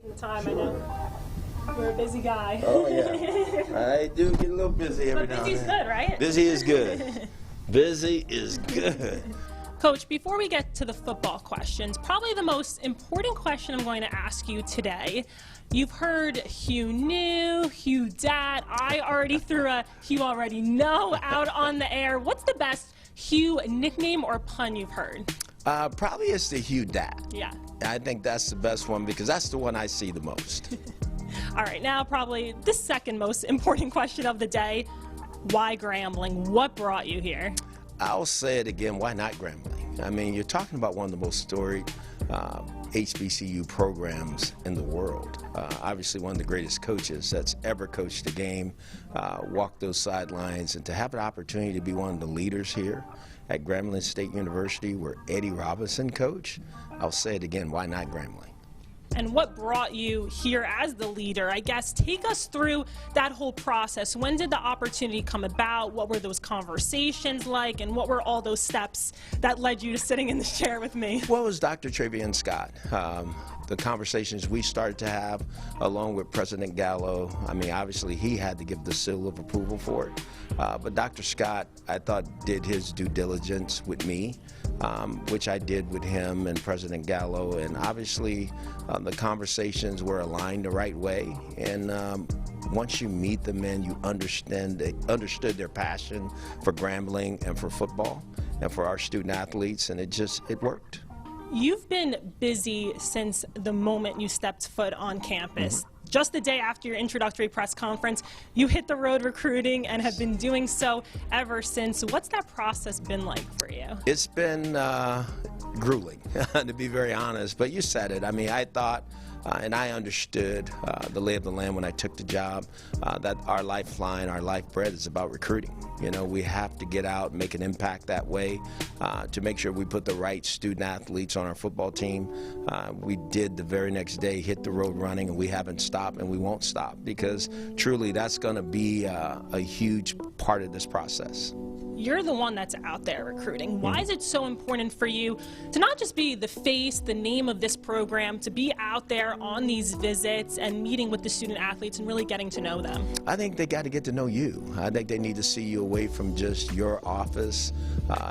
The time, I know. You're a busy guy. Oh, yeah. I do get a little busy every now and then. But busy's good, right? Busy is good. Busy is good. Coach, before we get to the football questions, probably the most important question I'm going to ask you today. You've heard Hugh knew, Hugh dat. I already threw a Hugh already know out on the air. What's the best Hugh nickname or pun you've heard? Probably it's the Hugh dat. Yeah. I think that's the best one because that's the one I see the most. All right, now probably the second most important question of the day. Why Grambling? What brought you here? I'll say it again, why not Grambling? I mean, you're talking about one of the most storied HBCU programs in the world. Obviously one of the greatest coaches that's ever coached the game, walked those sidelines, and to have an opportunity to be one of the leaders here at Grambling State University where Eddie Robinson coached, I'll say it again, why not Grambling? And what brought you here as the leader? I guess take us through that whole process. When did the opportunity come about? What were those conversations like? And what were all those steps that led you to sitting in this chair with me? Well, it was Dr. Travian Scott. The conversations we started to have along with President Gallo, I mean, obviously he had to give the seal of approval for it. But Dr. Scott, I thought, did his due diligence with me, which I did with him and President Gallo. And obviously the conversations were aligned the right way. And once you meet the men, you understood their passion for Grambling and for football and for our student athletes, and it worked. You've been busy since the moment you stepped foot on campus. Just the day after your introductory press conference, you hit the road recruiting and have been doing so ever since. What's that process been like for you? It's been grueling, to be very honest, but you said it. I mean, I thought and I understood the lay of the land when I took the job, that our lifeline, our lifeblood is about recruiting. You know, we have to get out and make an impact that way to make sure we put the right student athletes on our football team. We did the very next day, hit the road running, and we haven't stopped and we won't stop because truly that's going to be a huge part of this process. You're the one that's out there recruiting. Why is it so important for you to not just be the face, the name of this program, to be out there on these visits and meeting with the student athletes and really getting to know them? I think they got to get to know you. I think they need to see you away from just your office,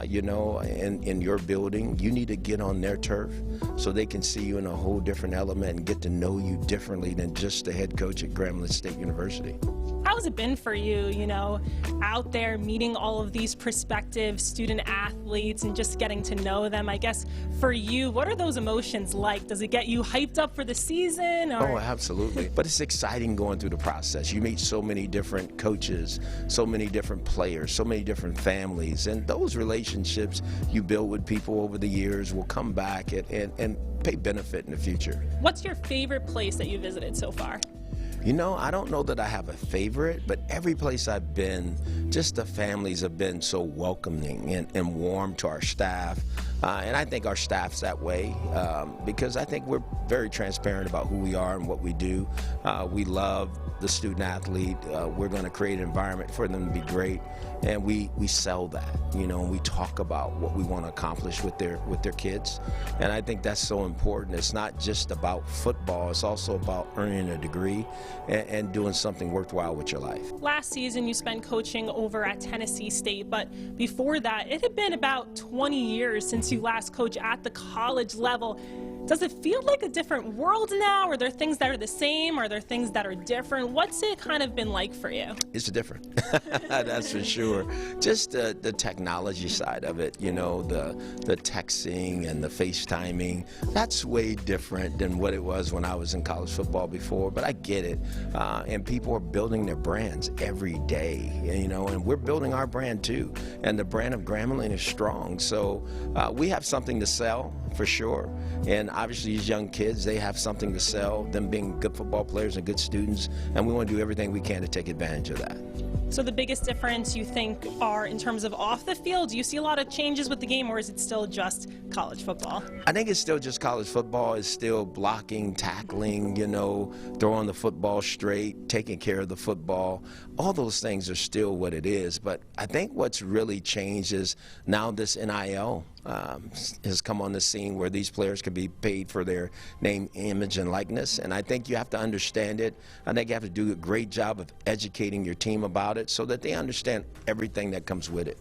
you know, in your building. You need to get on their turf so they can see you in a whole different element and get to know you differently than just the head coach at Grambling State University. How has it been for you, you know, out there meeting all of these prospective student athletes and just getting to know them? I guess for you, what are those emotions like? Does it get you hyped up for the season? Or? Oh, absolutely. But it's exciting going through the process. You meet so many different coaches, so many different players, so many different families, and those relationships you build with people over the years will come back and pay benefit in the future. What's your favorite place that you visited so far? You know, I don't know that I have a favorite, but every place I've been, just the families have been so welcoming and warm to our staff. And I think our staff's that way because I think we're very transparent about who we are and what we do. We love the student athlete. We're going to create an environment for them to be great. And we sell that, you know, and we talk about what we want to accomplish with their kids. And I think that's so important. It's not just about football. It's also about earning a degree and doing something worthwhile with your life. Last season you spent coaching over at Tennessee State, but before that it had been about 20 years since you last coached at the college level. Does it feel like a different world now? Are there things that are the same? Are there things that are different? What's it kind of been like for you? It's different, that's for sure. Just the technology side of it, you know, the texting and the FaceTiming, that's way different than what it was when I was in college football before, but I get it. And people are building their brands every day, you know, and we're building our brand too. And the brand of Grambling is strong. So we have something to sell for sure. And obviously these young kids, they have something to sell, them being good football players and good students, and we want to do everything we can to take advantage of that. So the biggest difference you think are in terms of off the field? Do you see a lot of changes with the game, or is it still just college football? I think it's still just college football. It's still blocking, tackling, you know, throwing the football straight, taking care of the football. All those things are still what it is. But I think what's really changed is now this NIL has come on the scene where these players can be paid for their name, image, and likeness. And I think you have to understand it. I think you have to do a great job of educating your team about it so that they understand everything that comes with it.